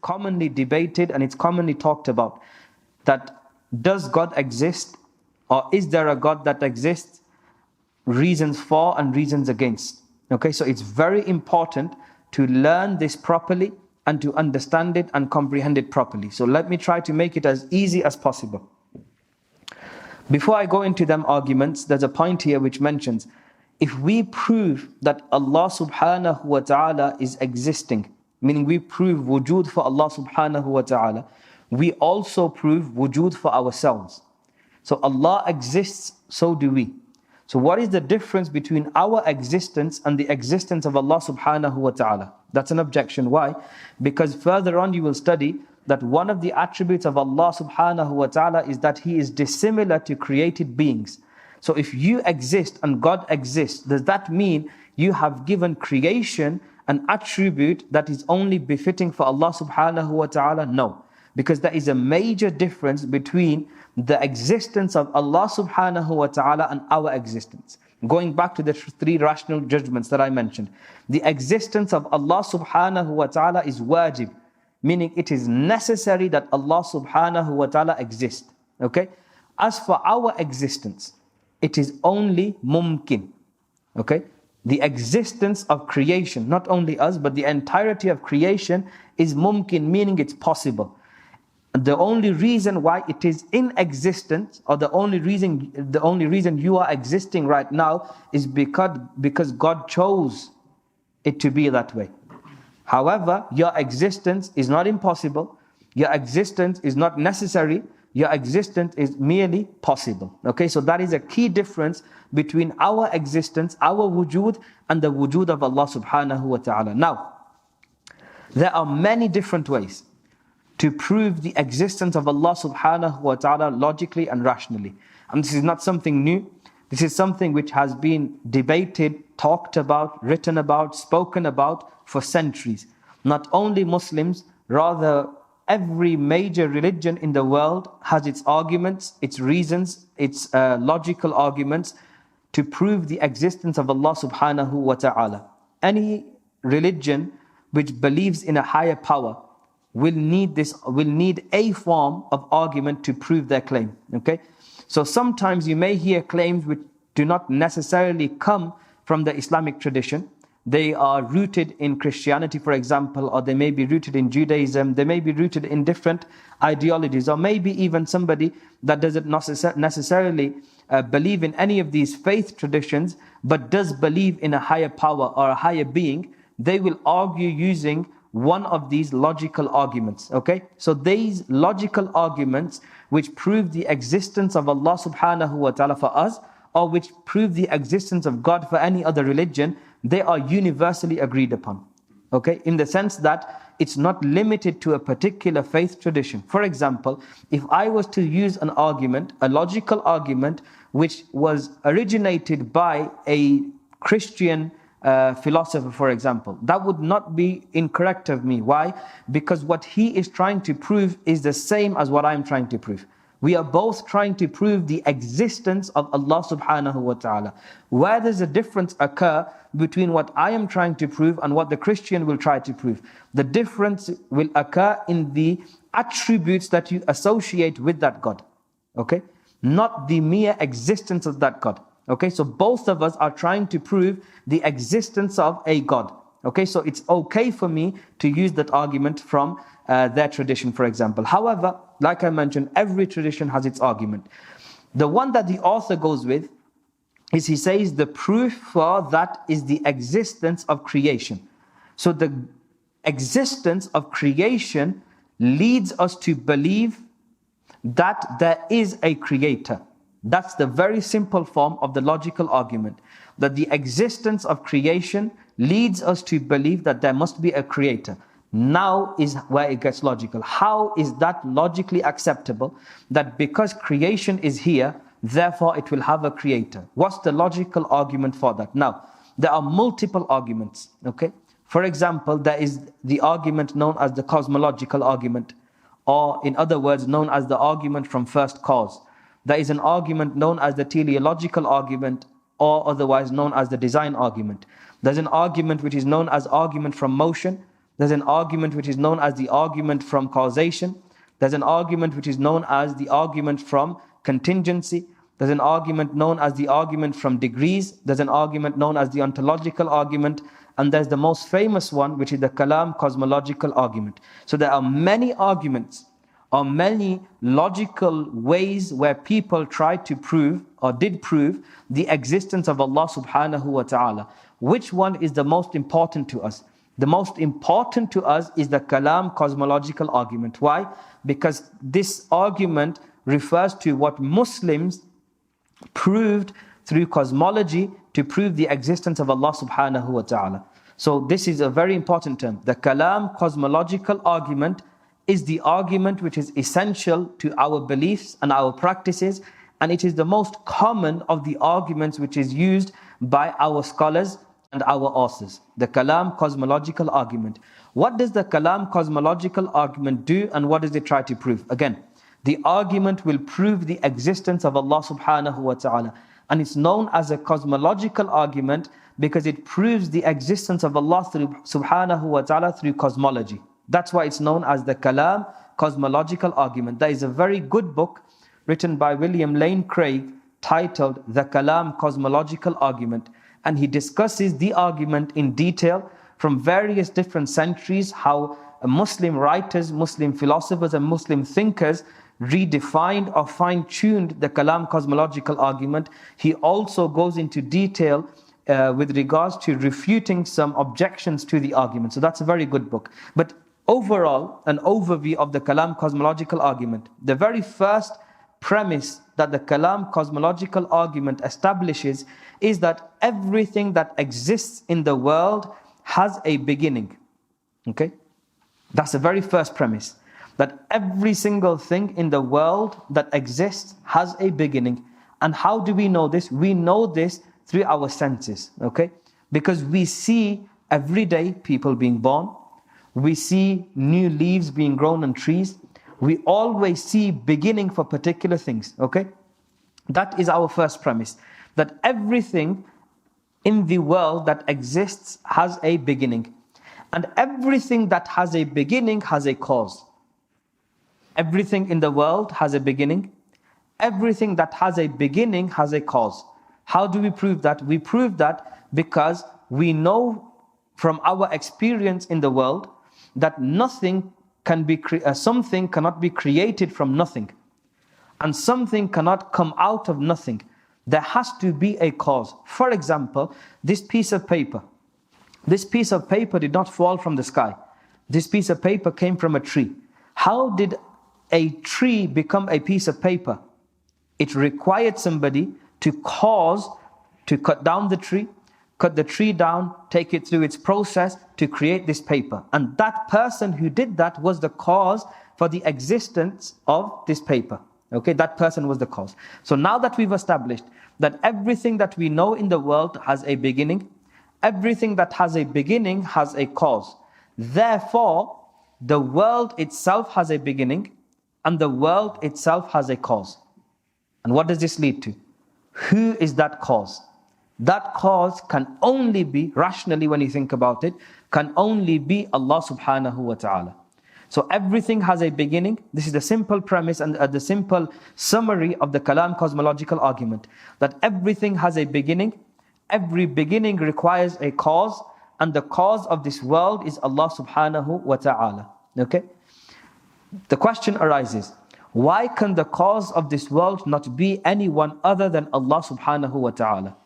commonly debated and it's commonly talked about, that does God exist, or is there a God that exists? Reasons for and reasons against. Okay, so it's very important to learn this properly and to understand it and comprehend it properly. So let me try to make it as easy as possible. Before I go into them arguments, there's a point here which mentions, if we prove that Allah subhanahu wa ta'ala is existing, meaning we prove wujud for Allah subhanahu wa ta'ala, we also prove wujud for ourselves. So Allah exists, so do we. So what is the difference between our existence and the existence of Allah subhanahu wa ta'ala? That's an objection. Why? Because further on you will study that one of the attributes of Allah subhanahu wa ta'ala is that He is dissimilar to created beings. So if you exist and God exists, does that mean you have given creation an attribute that is only befitting for Allah subhanahu wa ta'ala? No. Because there is a major difference between the existence of Allah subhanahu wa ta'ala and our existence. Going back to the three rational judgments that I mentioned. The existence of Allah subhanahu wa ta'ala is wajib, meaning it is necessary that Allah subhanahu wa ta'ala exists. Okay? As for our existence, it is only mumkin. Okay? The existence of creation, not only us, but the entirety of creation is mumkin, meaning it's possible. The only reason why it is in existence, or the only reason you are existing right now is because God chose it to be that way. However, your existence is not impossible. Your existence is not necessary. Your existence is merely possible. Okay, so that is a key difference between our existence, our wujud, and the wujud of Allah subhanahu wa ta'ala. Now, there are many different ways to prove the existence of Allah subhanahu wa ta'ala logically and rationally. And this is not something new. This is something which has been debated, talked about, written about, spoken about for centuries. Not only Muslims, rather every major religion in the world has its arguments, its reasons, its logical arguments to prove the existence of Allah subhanahu wa ta'ala. Any religion which believes in a higher power will need a form of argument to prove their claim. Okay? So sometimes you may hear claims which do not necessarily come from the Islamic tradition. They are rooted in Christianity, for example, or they may be rooted in Judaism, they may be rooted in different ideologies, or maybe even somebody that doesn't necessarily believe in any of these faith traditions, but does believe in a higher power or a higher being. They will argue using one of these logical arguments. Okay, so these logical arguments which prove the existence of Allah subhanahu wa ta'ala for us, or which prove the existence of God for any other religion, they are universally agreed upon. Okay, in the sense that it's not limited to a particular faith tradition. For example, if I was to use an argument, a logical argument, which was originated by a Christian philosopher, for example, that would not be incorrect of me. Why? Because what he is trying to prove is the same as what I'm trying to prove. We are both trying to prove the existence of Allah subhanahu wa ta'ala. Where does a difference occur between what I am trying to prove and what the Christian will try to prove? The difference will occur in the attributes that you associate with that God. Okay? Not the mere existence of that God. Okay, so both of us are trying to prove the existence of a God. Okay, so it's okay for me to use that argument from their tradition, for example. However, like I mentioned, every tradition has its argument. The one that the author goes with is, he says, the proof for that is the existence of creation. So the existence of creation leads us to believe that there is a creator. That's the very simple form of the logical argument. That the existence of creation leads us to believe that there must be a creator. Now is where it gets logical. How is that logically acceptable? That because creation is here, therefore it will have a creator. What's the logical argument for that? Now, there are multiple arguments. Okay. For example, there is the argument known as the cosmological argument, or in other words, known as the argument from first cause. There is an argument known as the teleological argument, or otherwise known as the design argument. There's an argument which is known as argument from motion. There's an argument which is known as the argument from causation. There's an argument which is known as the argument from contingency. There's an argument known as the argument from degrees. There's an argument known as the ontological argument. And there's the most famous one, which is the Kalaam Cosmological Argument. So there are many arguments or many logical ways where people tried to prove or did prove the existence of Allah subhanahu wa ta'ala. Which one is the most important to us? The most important to us is the Kalaam Cosmological Argument. Why? Because this argument refers to what Muslims proved through cosmology to prove the existence of Allah subhanahu wa ta'ala. So this is a very important term. The Kalaam Cosmological Argument is the argument which is essential to our beliefs and our practices, and it is the most common of the arguments which is used by our scholars and our authors. The Kalaam Cosmological Argument. What does the Kalaam Cosmological Argument do, and what does it try to prove? Again, the argument will prove the existence of Allah subhanahu wa ta'ala. And it's known as a cosmological argument because it proves the existence of Allah subhanahu wa ta'ala through cosmology. That's why it's known as the Kalaam Cosmological Argument. There is a very good book written by William Lane Craig titled The Kalaam Cosmological Argument. And he discusses the argument in detail from various different centuries, how Muslim writers, Muslim philosophers and Muslim thinkers redefined or fine-tuned the Kalaam Cosmological Argument. He also goes into detail with regards to refuting some objections to the argument. So that's a very good book. But overall, an overview of the Kalaam Cosmological Argument. The very first premise that the Kalaam Cosmological Argument establishes is that everything that exists in the world has a beginning. Okay? That's the very first premise. That every single thing in the world that exists has a beginning. And how do we know this? We know this through our senses, okay? Because we see every day people being born. We see new leaves being grown on trees. We always see beginning for particular things, okay? That is our first premise. That everything in the world that exists has a beginning. And everything that has a beginning has a cause. Everything in the world has a beginning. Everything that has a beginning has a cause. How do we prove that? We prove that because we know from our experience in the world that nothing can be something cannot be created from nothing, and something cannot come out of nothing. There has to be a cause. For example, this piece of paper. This piece of paper did not fall from the sky. This piece of paper came from a tree. How did a tree become a piece of paper? It required somebody to cut down the tree, cut the tree down, take it through its process to create this paper. And that person who did that was the cause for the existence of this paper. Okay, that person was the cause. So now that we've established that everything that we know in the world has a beginning, everything that has a beginning has a cause. Therefore, the world itself has a beginning, and the world itself has a cause. And what does this lead to? Who is that cause? That cause can only be, rationally when you think about it, can only be Allah subhanahu wa ta'ala. So everything has a beginning. This is the simple premise and the simple summary of the Kalaam Cosmological Argument. That everything has a beginning. Every beginning requires a cause. And the cause of this world is Allah subhanahu wa ta'ala. Okay? The question arises, why can the cause of this world not be anyone other than Allah subhanahu wa ta'ala?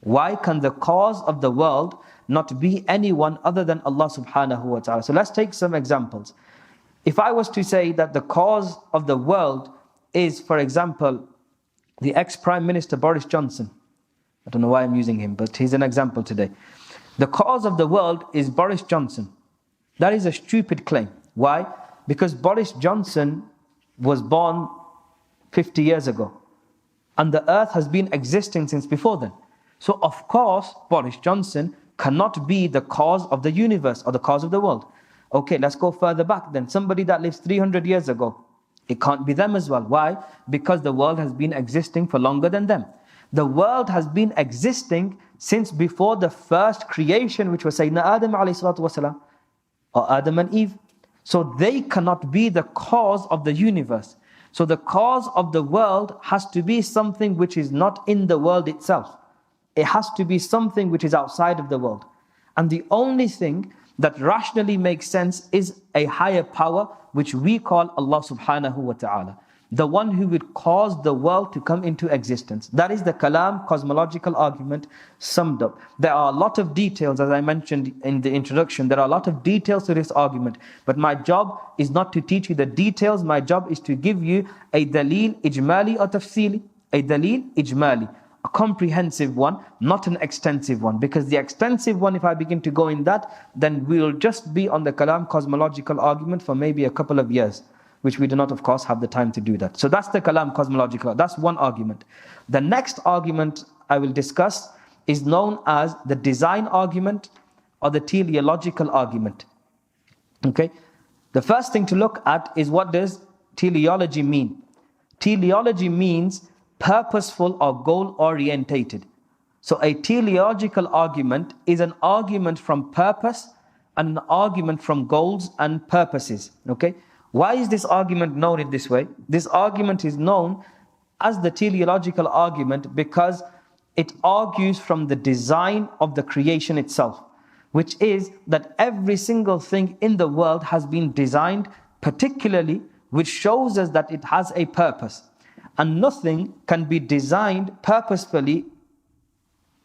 Why can the cause of the world not be anyone other than Allah subhanahu wa ta'ala? So let's take some examples. If I was to say that the cause of the world is, for example, the ex-Prime Minister Boris Johnson. I don't know why I'm using him, but he's an example today. The cause of the world is Boris Johnson. That is a stupid claim. Why? Because Boris Johnson was born 50 years ago. And the earth has been existing since before then. So of course, Boris Johnson cannot be the cause of the universe or the cause of the world. Okay, let's go further back then. Somebody that lives 300 years ago, it can't be them as well. Why? Because the world has been existing for longer than them. The world has been existing since before the first creation, which was Sayyidina Adam alayhi salatu wasalam. or Adam and Eve. So they cannot be the cause of the universe. So the cause of the world has to be something which is not in the world itself. It has to be something which is outside of the world. And the only thing that rationally makes sense is a higher power, which we call Allah subhanahu wa ta'ala. The one who would cause the world to come into existence. That is the Kalaam Cosmological Argument summed up. There are a lot of details, as I mentioned in the introduction, there are a lot of details to this argument. But my job is not to teach you the details, my job is to give you a dalil ijmali or tafsili. A dalil ijmali, a comprehensive one, not an extensive one. Because the extensive one, if I begin to go in that, then we'll just be on the Kalaam Cosmological Argument for maybe a couple of years, which we do not, of course, have the time to do that. So that's the Kalaam Cosmological. That's one argument. The next argument I will discuss is known as the design argument or the teleological argument. Okay? The first thing to look at is, what does teleology mean? Teleology means purposeful or goal-orientated. So a teleological argument is an argument from purpose and an argument from goals and purposes. Okay? Why is this argument known in this way? This argument is known as the teleological argument because it argues from the design of the creation itself, which is that every single thing in the world has been designed particularly, which shows us that it has a purpose. And nothing can be designed purposefully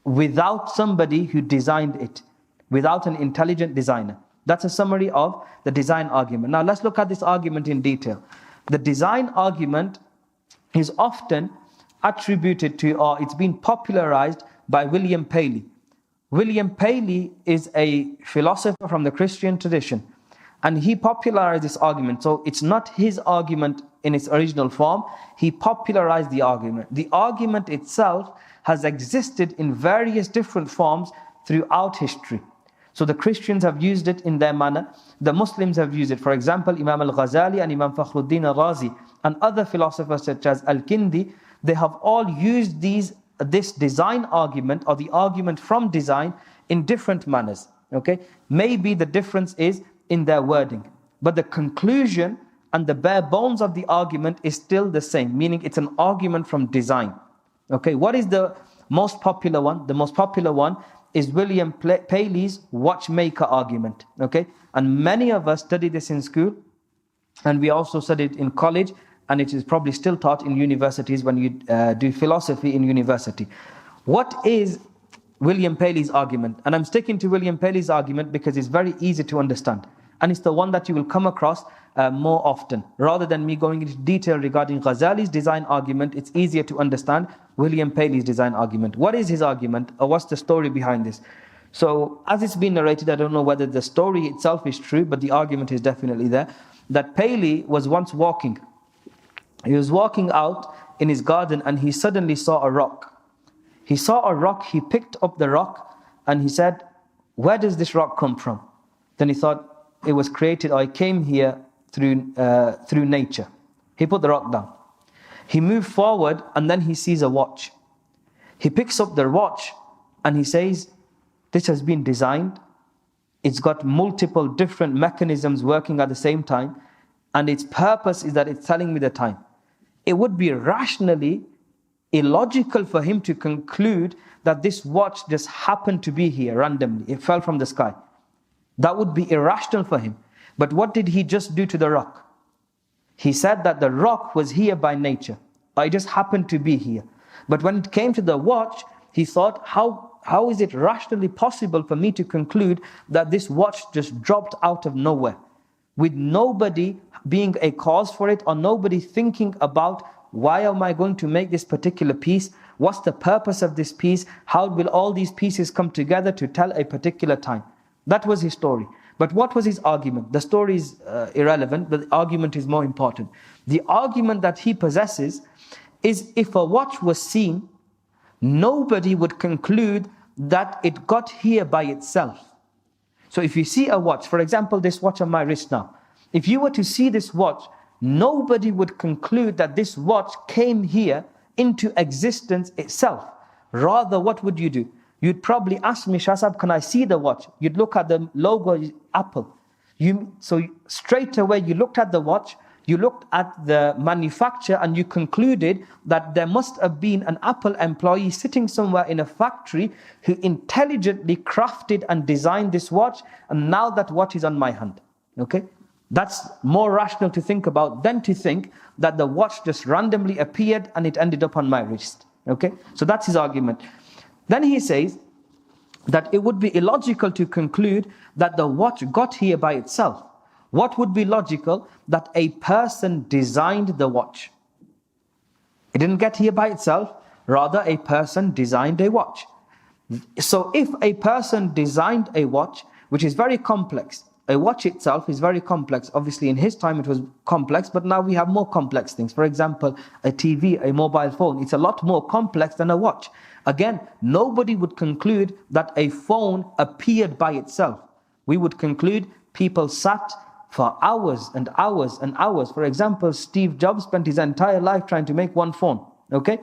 without somebody who designed it, without an intelligent designer. That's a summary of the design argument. Now let's look at this argument in detail. The design argument is often attributed to, or it's been popularized by William Paley. William Paley is a philosopher from the Christian tradition, and he popularized this argument. So it's not his argument in its original form. He popularized the argument. The argument itself has existed in various different forms throughout history. So the Christians have used it in their manner. The Muslims have used it. For example, Imam al-Ghazali and Imam Fakhruddin al-Razi and other philosophers such as al-Kindi, they have all used this design argument or the argument from design in different manners. Okay? Maybe the difference is in their wording. But the conclusion and the bare bones of the argument is still the same, meaning it's an argument from design. Okay? What is the most popular one? The most popular one is William Paley's watchmaker argument. Okay, and many of us study this in school, and we also studied in college, and it is probably still taught in universities when you do philosophy in university. What is William Paley's argument? And I'm sticking to William Paley's argument because it's very easy to understand, and it's the one that you will come across more often. Rather than me going into detail regarding Ghazali's design argument, it's easier to understand William Paley's design argument. What is his argument, or what's the story behind this? So, as it's been narrated, I don't know whether the story itself is true, but the argument is definitely there, that Paley was once walking. He was walking out in his garden and he suddenly saw a rock. He saw a rock, he picked up the rock and he said, "Where does this rock come from?" Then he thought, it was created, or it came here through nature. He put the rock down. He moved forward and then he sees a watch. He picks up the watch and he says, "This has been designed. It's got multiple different mechanisms working at the same time, and its purpose is that it's telling me the time." It would be rationally illogical for him to conclude that this watch just happened to be here randomly. It fell from the sky. That would be irrational for him. But what did he just do to the rock? He said that the rock was here by nature, or it just happened to be here. But when it came to the watch, he thought, how is it rationally possible for me to conclude that this watch just dropped out of nowhere, with nobody being a cause for it, or nobody thinking about, why am I going to make this particular piece? What's the purpose of this piece? How will all these pieces come together to tell a particular time? That was his story. But what was his argument? The story is irrelevant, but the argument is more important. The argument that he possesses is, if a watch was seen, nobody would conclude that it got here by itself. So if you see a watch, for example, this watch on my wrist now, if you were to see this watch, nobody would conclude that this watch came here into existence itself. Rather, what would you do? You'd probably ask me, "Shah Sahab, can I see the watch?" You'd look at the logo, Apple. So straight away you looked at the watch, you looked at the manufacturer, and you concluded that there must have been an Apple employee sitting somewhere in a factory who intelligently crafted and designed this watch, and now that watch is on my hand. Okay? That's more rational to think about than to think that the watch just randomly appeared and it ended up on my wrist. Okay? So that's his argument. Then he says that it would be illogical to conclude that the watch got here by itself. What would be logical? That a person designed the watch. It didn't get here by itself, rather a person designed a watch. So if a person designed a watch, which is very complex, a watch itself is very complex. Obviously in his time it was complex, but now we have more complex things. For example, a TV, a mobile phone, it's a lot more complex than a watch. Again, nobody would conclude that a phone appeared by itself. We would conclude people sat for hours and hours and hours. For example, Steve Jobs spent his entire life trying to make one phone. Okay?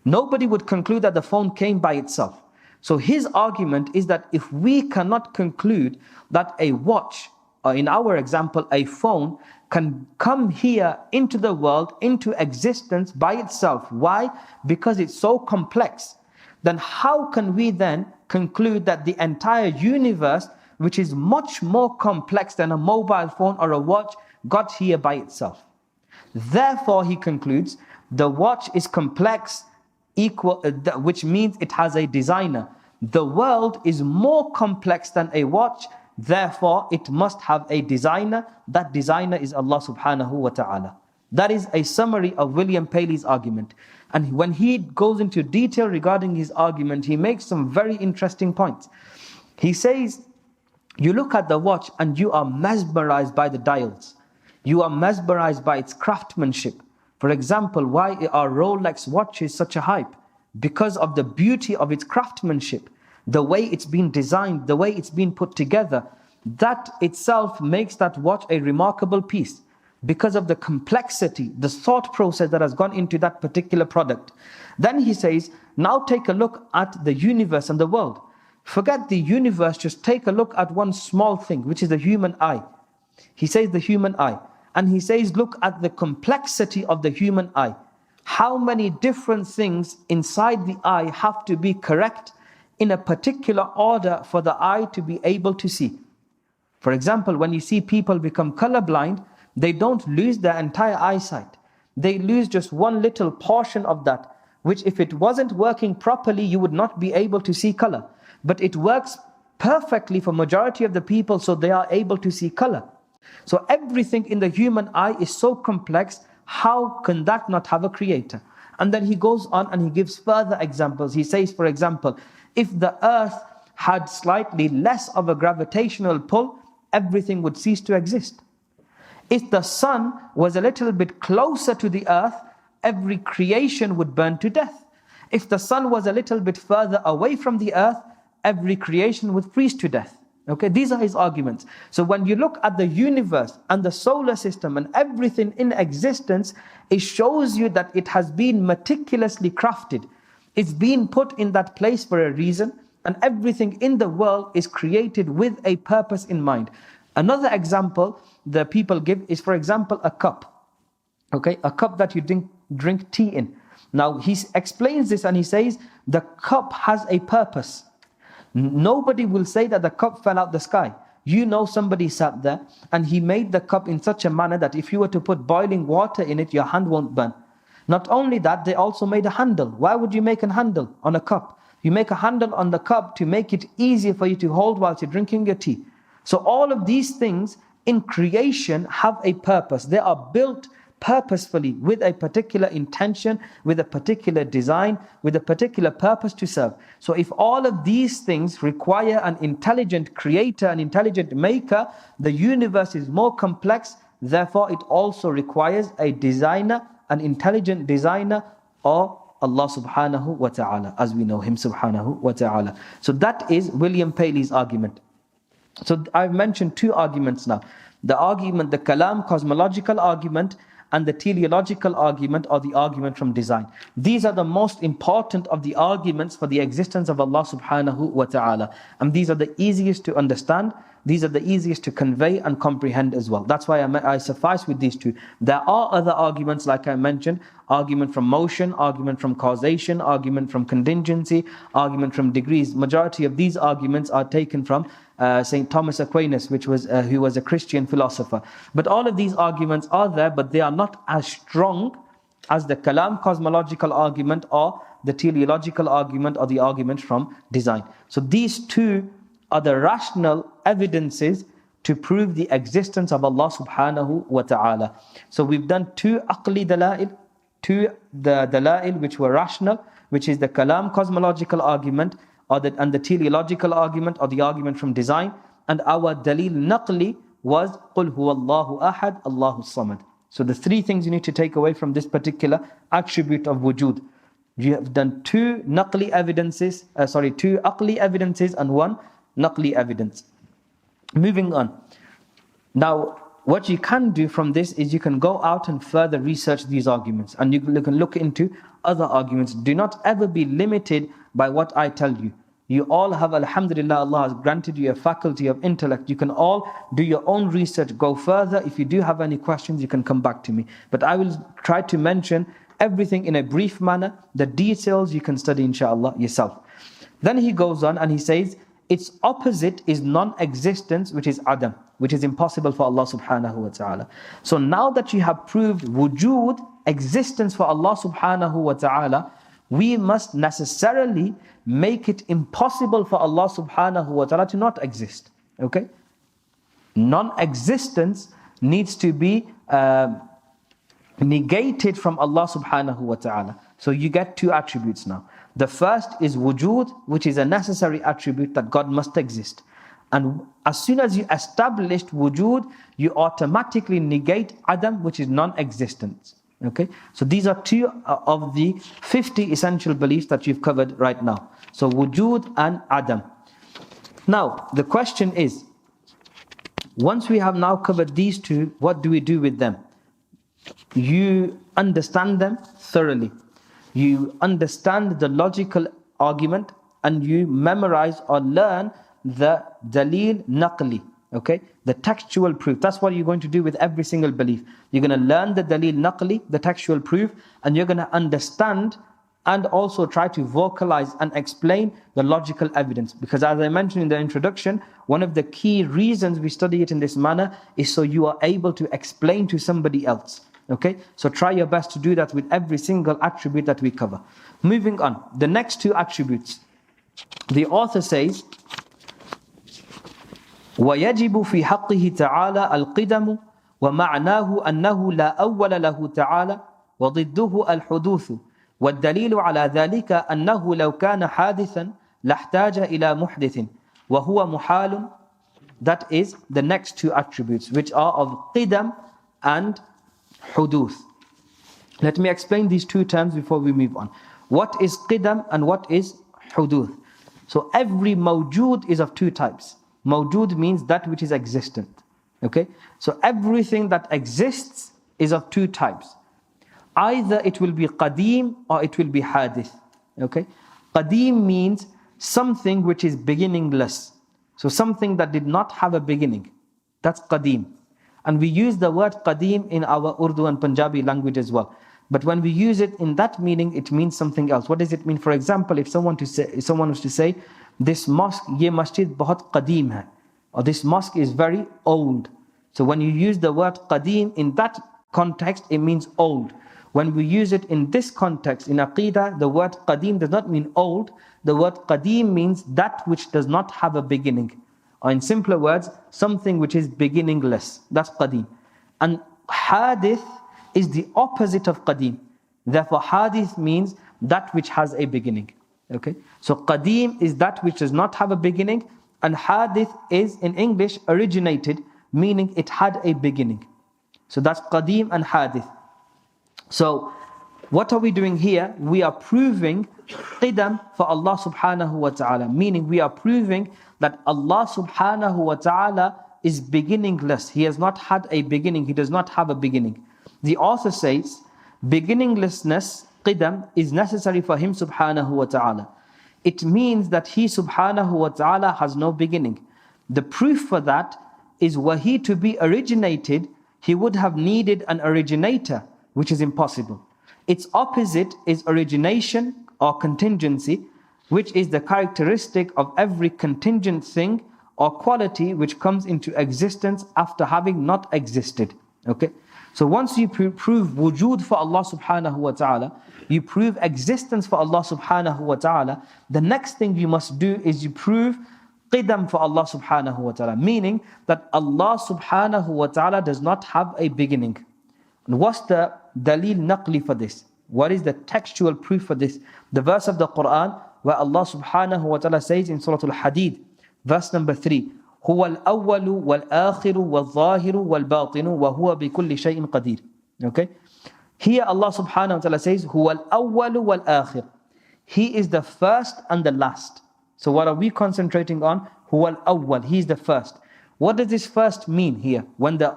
Nobody would conclude that the phone came by itself. So his argument is that if we cannot conclude that a watch, or in our example, a phone, can come here into the world, into existence by itself. Why? Because it's so complex. Then how can we then conclude that the entire universe, which is much more complex than a mobile phone or a watch, got here by itself? Therefore, he concludes, the watch is complex, which means it has a designer. The world is more complex than a watch, therefore it must have a designer. That designer is Allah subhanahu wa ta'ala. That is a summary of William Paley's argument. And when he goes into detail regarding his argument, he makes some very interesting points. He says, you look at the watch and you are mesmerized by the dials. You are mesmerized by its craftsmanship. For example, why are Rolex watches such a hype? Because of the beauty of its craftsmanship, the way it's been designed, the way it's been put together. That itself makes that watch a remarkable piece because of the complexity, the thought process that has gone into that particular product. Then he says, now take a look at the universe and the world. Forget the universe, just take a look at one small thing, which is the human eye. He says the human eye. And he says, look at the complexity of the human eye. How many different things inside the eye have to be correct in a particular order for the eye to be able to see. For example, when you see people become colorblind, they don't lose their entire eyesight. They lose just one little portion of that, which if it wasn't working properly, you would not be able to see color. But it works perfectly for majority of the people, so they are able to see color. So everything in the human eye is so complex, how can that not have a creator? And then he goes on and he gives further examples. He says, for example, if the earth had slightly less of a gravitational pull, everything would cease to exist. If the sun was a little bit closer to the earth, every creation would burn to death. If the sun was a little bit further away from the earth, every creation would freeze to death. Okay, these are his arguments. So when you look at the universe and the solar system and everything in existence, it shows you that it has been meticulously crafted. It's been put in that place for a reason, and everything in the world is created with a purpose in mind. Another example the people give is, for example, a cup. Okay, a cup that you drink tea in. Now he explains this and he says the cup has a purpose. Nobody will say that the cup fell out the sky. You know somebody sat there and he made the cup in such a manner that if you were to put boiling water in it, your hand won't burn. Not only that, they also made a handle. Why would you make a handle on a cup? You make a handle on the cup to make it easier for you to hold whilst you're drinking your tea. So all of these things in creation have a purpose. They are built purposefully with a particular intention, with a particular design, with a particular purpose to serve. So if all of these things require an intelligent creator, an intelligent maker, the universe is more complex, therefore it also requires a designer, an intelligent designer, or Allah subhanahu wa ta'ala, as we know him subhanahu wa ta'ala. So that is William Paley's argument. So I've mentioned two arguments now. The argument, the Kalaam Cosmological Argument, and the teleological argument, or the argument from design. These are the most important of the arguments for the existence of Allah subhanahu wa ta'ala. And these are the easiest to understand. These are the easiest to convey and comprehend as well. That's why I suffice with these two. There are other arguments, like I mentioned, argument from motion, argument from causation, argument from contingency, argument from degrees. Majority of these arguments are taken from St. Thomas Aquinas, who was a Christian philosopher. But all of these arguments are there, but they are not as strong as the Kalaam Cosmological Argument or the teleological argument or the argument from design. So these two are the rational evidences to prove the existence of Allah subhanahu wa ta'ala. So we've done two aqli dalail, two the dalail which were rational, which is the Kalaam Cosmological Argument and the teleological argument or the argument from design. And our dalil naqli was Qul huwallahu ahad, Allahu samad. So the three things you need to take away from this particular attribute of wujud. You have done two aqli evidences and one naqli evidence. Moving on. Now, what you can do from this is you can go out and further research these arguments, and you can look into other arguments. Do not ever be limited by what I tell you. You all have, alhamdulillah, Allah has granted you a faculty of intellect. You can all do your own research, go further. If you do have any questions, you can come back to me. But I will try to mention everything in a brief manner. The details you can study, inshallah, yourself. Then he goes on and he says, its opposite is non-existence, which is Adam, which is impossible for Allah subhanahu wa ta'ala. So now that you have proved wujud, existence for Allah subhanahu wa ta'ala, we must necessarily make it impossible for Allah subhanahu wa ta'ala to not exist. Okay? Non-existence needs to be negated from Allah subhanahu wa ta'ala. So you get two attributes now. The first is wujud, which is a necessary attribute that God must exist. And as soon as you established wujud, you automatically negate Adam, which is non-existence. Okay, so these are two of the 50 essential beliefs that you've covered right now. So wujud and Adam. Now, the question is, once we have now covered these two, what do we do with them? You understand them thoroughly. You understand the logical argument and you memorize or learn the dalil naqli. Okay, the textual proof. That's what you're going to do with every single belief. You're going to learn the dalil naqli, the textual proof, and you're going to understand and also try to vocalize and explain the logical evidence. Because as I mentioned in the introduction, one of the key reasons we study it in this manner is so you are able to explain to somebody else. Okay, so try your best to do that with every single attribute that we cover. Moving on, the next two attributes. The author says, وَيَجِبُ فِي حَقِّهِ تَعَالَى الْقِدَمُ وَمَعْنَاهُ أَنَّهُ لَا أَوَّلَ لَهُ تَعَالَى وَضِدُّهُ الْحُدُوثُ وَالدَّلِيلُ عَلَى ذَلِكَ أَنَّهُ لَوْ كَانَ حَادِثًا لَاحْتَاجَ إِلَى مُحْدِثٍ وَهُوَ مُحَالٌ. That is the next two attributes, which are of qidam and huduth. Let me explain these two terms before we move on. What is qidam and what is huduth? So every mawjud is of two types. Mawjud means that which is existent. Okay? So everything that exists is of two types. Either it will be qadim or it will be hadith. Okay? Qadim means something which is beginningless. So something that did not have a beginning. That's qadim. And we use the word qadim in our Urdu and Punjabi language as well. But when we use it in that meaning, it means something else. What does it mean? For example, if someone was to say, this mosque, ye masjid bahut qadim hai, or this mosque is very old. So when you use the word qadim in that context, it means old. When we use it in this context, in Aqidah, the word qadim does not mean old. The word qadim means that which does not have a beginning. Or in simpler words, something which is beginningless. That's qadim. And hadith is the opposite of qadim. Therefore, hadith means that which has a beginning. Okay? So qadim is that which does not have a beginning, and hadith is, in English, originated, meaning it had a beginning. So that's qadim and hadith. So what are we doing here? We are proving qidam for Allah subhanahu wa ta'ala, meaning we are proving that Allah subhanahu wa ta'ala is beginningless. He has not had a beginning. He does not have a beginning. The author says, beginninglessness, qidam, is necessary for him subhanahu wa ta'ala. It means that he subhanahu wa ta'ala has no beginning. The proof for that is, were he to be originated, he would have needed an originator, which is impossible. Its opposite is origination or contingency, which is the characteristic of every contingent thing or quality which comes into existence after having not existed. Okay? So once you prove wujud for Allah subhanahu wa ta'ala, you prove existence for Allah subhanahu wa ta'ala, the next thing you must do is you prove Qidam for Allah subhanahu wa ta'ala, meaning that Allah subhanahu wa ta'ala does not have a beginning. And what's the dalil naqli for this? What is the textual proof for this? The verse of the Quran where Allah subhanahu wa ta'ala says in Surah Al-Hadith, verse number 3, هُوَ الْأَوَّلُ وَالْآخِرُ وَالظَّاهِرُ وَالْبَاطِنُ وَهُوَ بِكُلِّ شَيْءٍ قَدِيرٌ. Okay? Here Allah subhanahu wa ta'ala says, هُوَ الْأَوَّلُ وَالْآخِرُ. He is the first and the last. So what are we concentrating on? هُوَ الْأَوَّلُ. He is the first. What does this first mean here? When the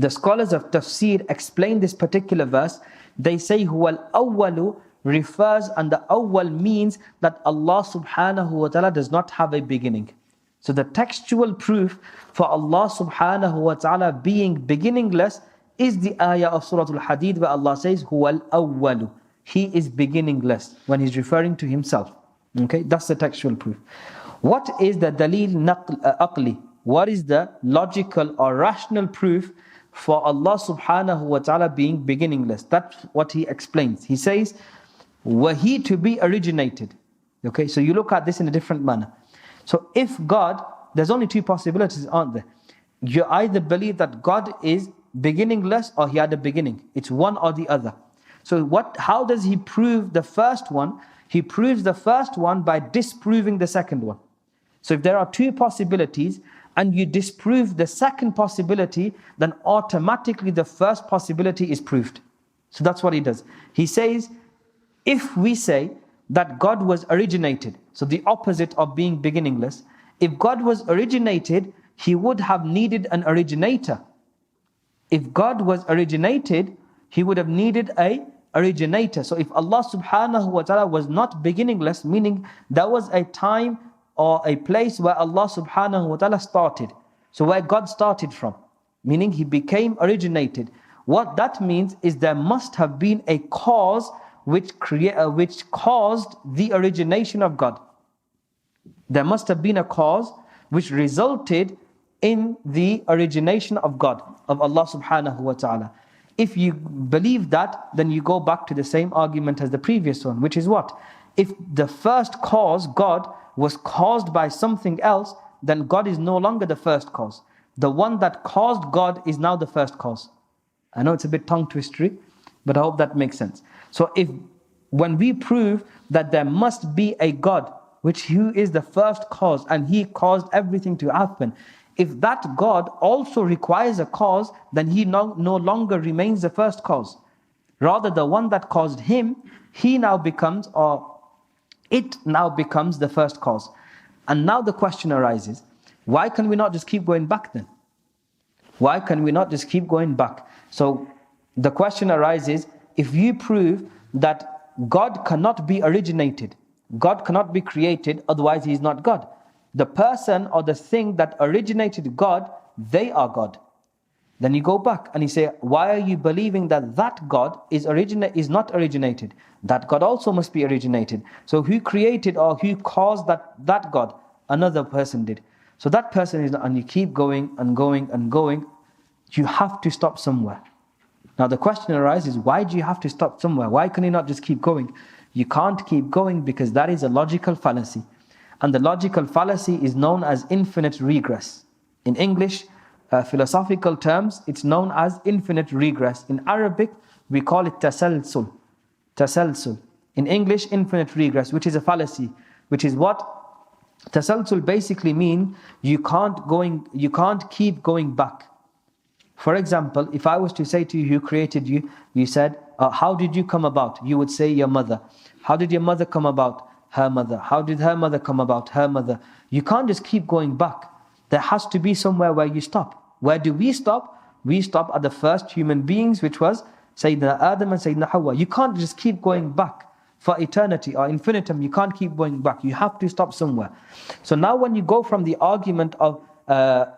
scholars of tafsir explain this particular verse, they say huwa al-awwalu refers, and the awwal means that Allah subhanahu wa ta'ala does not have a beginning. So the textual proof for Allah subhanahu wa ta'ala being beginningless is the ayah of Surah Al-Hadith where Allah says huwa al-awwalu. He is beginningless when he's referring to himself. Okay, that's the textual proof. What is the dalil aqli? What is the logical or rational proof for Allah subhanahu wa ta'ala being beginningless? That's what he explains. He says, were he to be originated. Okay, so you look at this in a different manner. So if God, there's only two possibilities, aren't there? You either believe that God is beginningless or he had a beginning. It's one or the other. So how does he prove the first one? He proves the first one by disproving the second one. So if there are two possibilities, and you disprove the second possibility, then automatically the first possibility is proved. So that's what he does. He says, if we say that God was originated, so the opposite of being beginningless, if God was originated, he would have needed an originator. If God was originated, he would have needed a originator. So if Allah subhanahu wa ta'ala was not beginningless, meaning there was a time or a place where Allah subhanahu wa ta'ala started. So where God started from, meaning he became originated. What that means is there must have been a cause which caused the origination of God. There must have been a cause which resulted in the origination of God, of Allah subhanahu wa ta'ala. If you believe that, then you go back to the same argument as the previous one, which is what? If the first cause, God, was caused by something else, then God is no longer the first cause. The one that caused God is now the first cause. I know it's a bit tongue twistery, but I hope that makes sense. So when we prove that there must be a God, who is the first cause, and he caused everything to happen, if that God also requires a cause, then he no longer remains the first cause. Rather, the one that caused him, it now becomes the first cause. And now the question arises, why can we not just keep going back then? Why can we not just keep going back? So the question arises, if you prove that God cannot be originated, God cannot be created, otherwise he is not God. The person or the thing that originated God, they are God. Then you go back and you say, why are you believing that God is not originated? That God also must be originated. So who created or who caused that God? Another person did. So that person is not, and you keep going and going and going. You have to stop somewhere. Now the question arises, why do you have to stop somewhere? Why can you not just keep going? You can't keep going because that is a logical fallacy. And the logical fallacy is known as infinite regress. In English, philosophical terms, it's known as infinite regress. In Arabic, we call it tasalsul. Tasalsul. In English, infinite regress, which is a fallacy. Which is what? Tasalsul basically means you can't keep going back. For example, if I was to say to you, who created you? You said, how did you come about? You would say, your mother. How did your mother come about? Her mother. How did her mother come about? Her mother. You can't just keep going back. There has to be somewhere where you stop. Where do we stop? We stop at the first human beings, which was Sayyidina Adam and Sayyidina Hawa. You can't just keep going back for eternity or infinitum. You can't keep going back. You have to stop somewhere. So now when you go from the argument of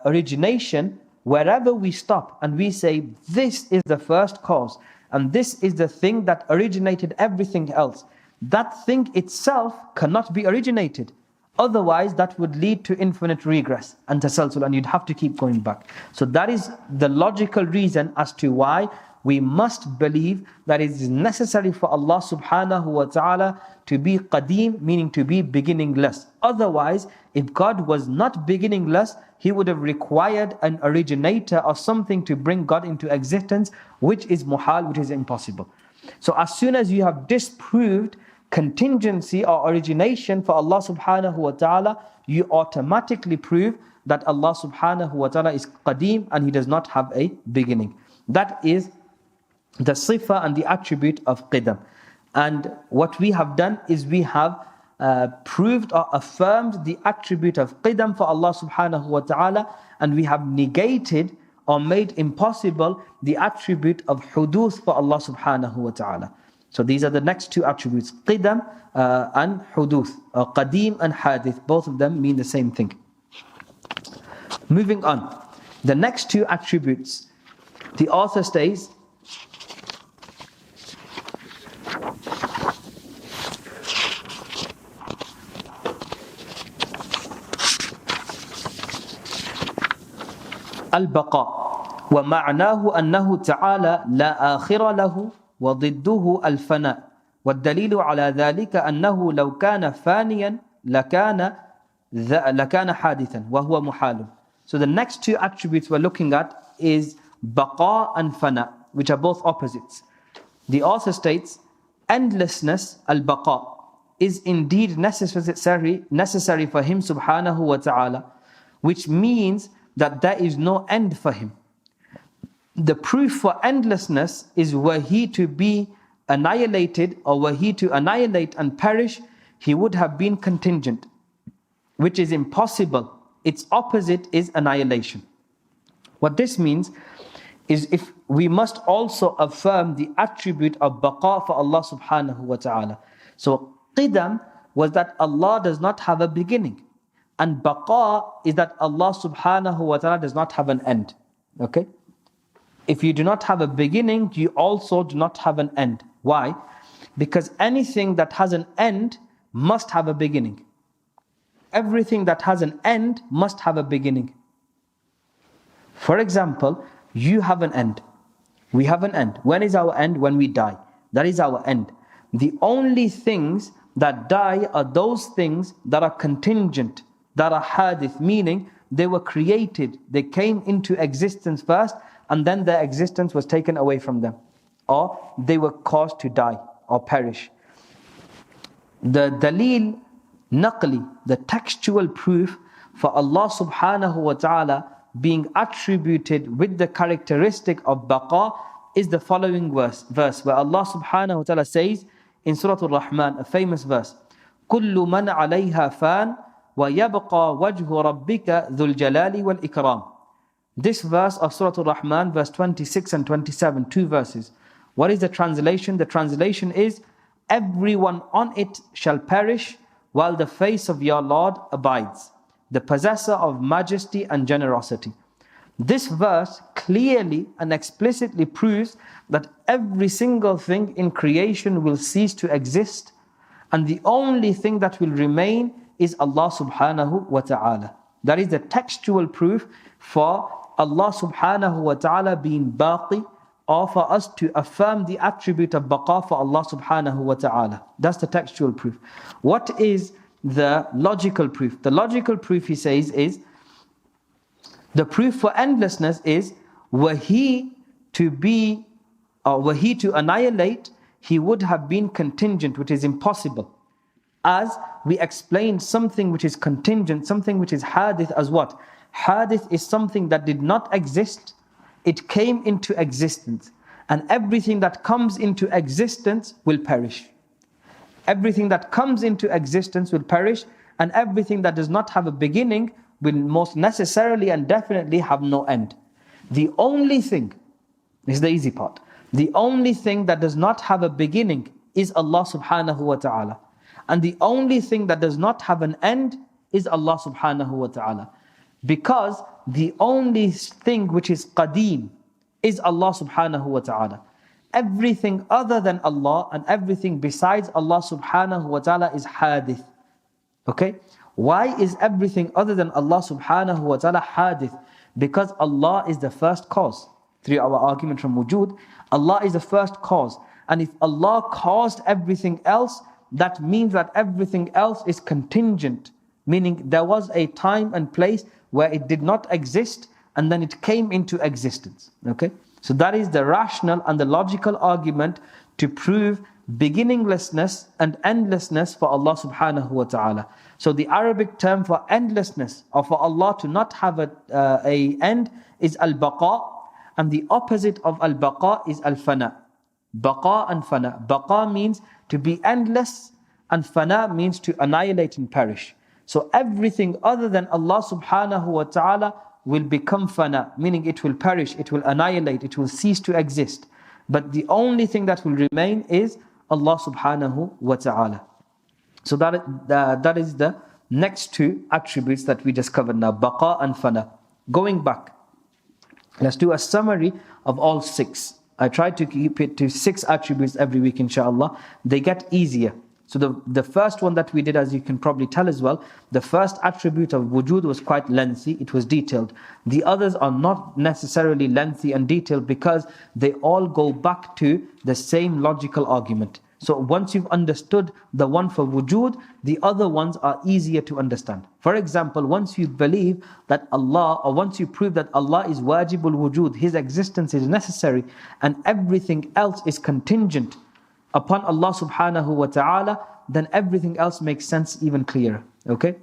origination, wherever we stop and we say this is the first cause and this is the thing that originated everything else, that thing itself cannot be originated. Otherwise, that would lead to infinite regress and tasalsul, and you'd have to keep going back. So that is the logical reason as to why we must believe that it is necessary for Allah subhanahu wa ta'ala to be qadim, meaning to be beginningless. Otherwise, if God was not beginningless, He would have required an originator or something to bring God into existence, which is muhal, which is impossible. So as soon as you have disproved contingency or origination for Allah subhanahu wa ta'ala, you automatically prove that Allah subhanahu wa ta'ala is qadim and He does not have a beginning. That is the sifa and the attribute of Qidam. And what we have done is we have proved or affirmed the attribute of Qidam for Allah subhanahu wa ta'ala, and we have negated or made impossible the attribute of huduth for Allah subhanahu wa ta'ala. So these are the next two attributes, Qidam and huduth, or qadim and hadith. Both of them mean the same thing. Moving on, the next two attributes, the author says, البقاء ومعناه أنه تعالى لا آخر له وضده الفناء والدليل على ذلك أنه لو كان فانيا لكان حادثا وهو محال. So the next two attributes we're looking at is Baqa and Fana, which are both opposites. The author states, endlessness, al-Baqa, is indeed necessary for Him subhanahu wa ta'ala, which means that there is no end for Him. The proof for endlessness is were He to be annihilated or were He to annihilate and perish, He would have been contingent, which is impossible. Its opposite is annihilation. What this means is if we must also affirm the attribute of Baqa for Allah subhanahu wa ta'ala. So Qidam was that Allah does not have a beginning. And Baqa is that Allah subhanahu wa ta'ala does not have an end. Okay? If you do not have a beginning, you also do not have an end. Why? Because anything that has an end must have a beginning. Everything that has an end must have a beginning. For example, you have an end. We have an end. When is our end? When we die. That is our end. The only things that die are those things that are contingent, that are hadith, meaning they were created, they came into existence first, and then their existence was taken away from them, or they were caused to die or perish. The dalil naqli, the textual proof for Allah subhanahu wa ta'ala being attributed with the characteristic of baqa is the following verse where Allah subhanahu wa ta'ala says in Surah Al-Rahman, a famous verse, كُلُّ مَنْ عَلَيْهَا فَانٍ وَيَبْقَى وَجْهُ رَبِّكَ ذُو الْجَلَالِ وَالْإِكْرَامِ. This verse of Surah Al-Rahman, verse 26 and 27, two verses. What is the translation? The translation is, everyone on it shall perish while the face of your Lord abides, the possessor of majesty and generosity. This verse clearly and explicitly proves that every single thing in creation will cease to exist, and the only thing that will remain is Allah subhanahu wa ta'ala. That is the textual proof for Allah subhanahu wa ta'ala being baqi, or for us to affirm the attribute of baqa for Allah subhanahu wa ta'ala. That's the textual proof. What is the logical proof? The logical proof, he says, is the proof for endlessness is were He to be, or were He to annihilate, He would have been contingent, which is impossible. As we explained, something which is contingent, something which is hadith as what? Hadith is something that did not exist, it came into existence. And everything that comes into existence will perish. Everything that comes into existence will perish, and everything that does not have a beginning will most necessarily and definitely have no end. The only thing, this is the easy part, the only thing that does not have a beginning is Allah subhanahu wa ta'ala. And the only thing that does not have an end is Allah subhanahu wa ta'ala. Because the only thing which is qadim is Allah subhanahu wa ta'ala. Everything other than Allah and everything besides Allah subhanahu wa ta'ala is hadith. Okay? Why is everything other than Allah subhanahu wa ta'ala hadith? Because Allah is the first cause. Through our argument from Wujud, Allah is the first cause. And if Allah caused everything else, that means that everything else is contingent. Meaning there was a time and place where it did not exist and then it came into existence. Okay? So that is the rational and the logical argument to prove beginninglessness and endlessness for Allah subhanahu wa ta'ala. So the Arabic term for endlessness or for Allah to not have a end is al-Baqa'a, and the opposite of al-Baqa'a is al-Fana. Baqa'a and Fana. Baqa'a means to be endless and Fana means to annihilate and perish. So everything other than Allah subhanahu wa ta'ala will become Fana, meaning it will perish, it will annihilate, it will cease to exist. But the only thing that will remain is Allah subhanahu wa ta'ala. So that is the next two attributes that we just covered now, Baqa and Fana. Going back, let's do a summary of all six. I try to keep it to 6 attributes every week, inshallah. They get easier. So the first one that we did, as you can probably tell as well, the first attribute of wujud was quite lengthy, it was detailed. The others are not necessarily lengthy and detailed because they all go back to the same logical argument. So once you've understood the one for wujud, the other ones are easier to understand. For example, once you believe that Allah, or once you prove that Allah is wajibul wujud, His existence is necessary and everything else is contingent upon Allah subhanahu wa ta'ala, then everything else makes sense even clearer. Okay?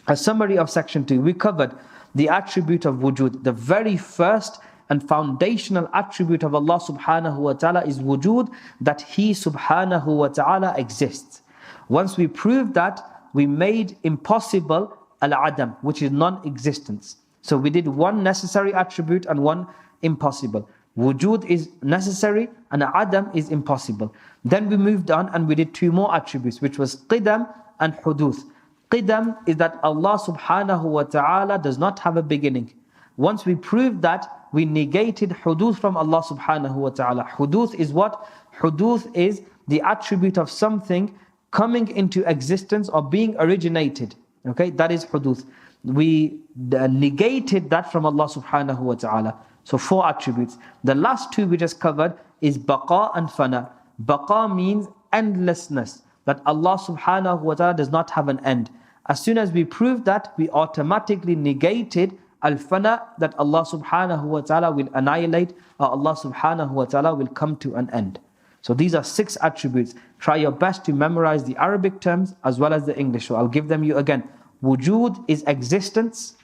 A summary of section 2. We covered the attribute of wujud. The very first and foundational attribute of Allah subhanahu wa ta'ala is wujud, that He subhanahu wa ta'ala exists. Once we proved that, we made impossible al-adam, which is non-existence. So we did one necessary attribute and one impossible. Wujud is necessary and adam is impossible. Then we moved on and we did 2 more attributes, which was Qidam and huduth. Qidam is that Allah subhanahu wa ta'ala does not have a beginning. Once we proved that, we negated huduth from Allah subhanahu wa ta'ala. Huduth is what? Huduth is the attribute of something coming into existence or being originated. Okay, that is huduth. We negated that from Allah subhanahu wa ta'ala. So 4 attributes. The last 2 we just covered is Baqa and Fana. Baqa means endlessness, that Allah subhanahu wa ta'ala does not have an end. As soon as we proved that, we automatically negated al-Fana, that Allah subhanahu wa ta'ala will annihilate, or Allah subhanahu wa ta'ala will come to an end. So these are 6 attributes. Try your best to memorize the Arabic terms as well as the English. So I'll give them you again. Wujud is existence.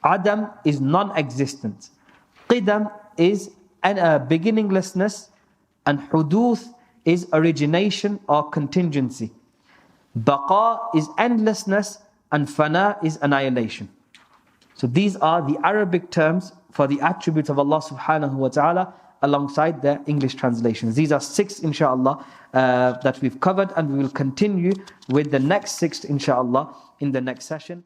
Adam is non-existence. Qidam is beginninglessness. And huduth is origination or contingency. Baqa is endlessness. And fana is annihilation. So these are the Arabic terms for the attributes of Allah subhanahu wa ta'ala alongside their English translations. These are 6 inshallah that we've covered, and we will continue with the next 6 inshallah in the next session.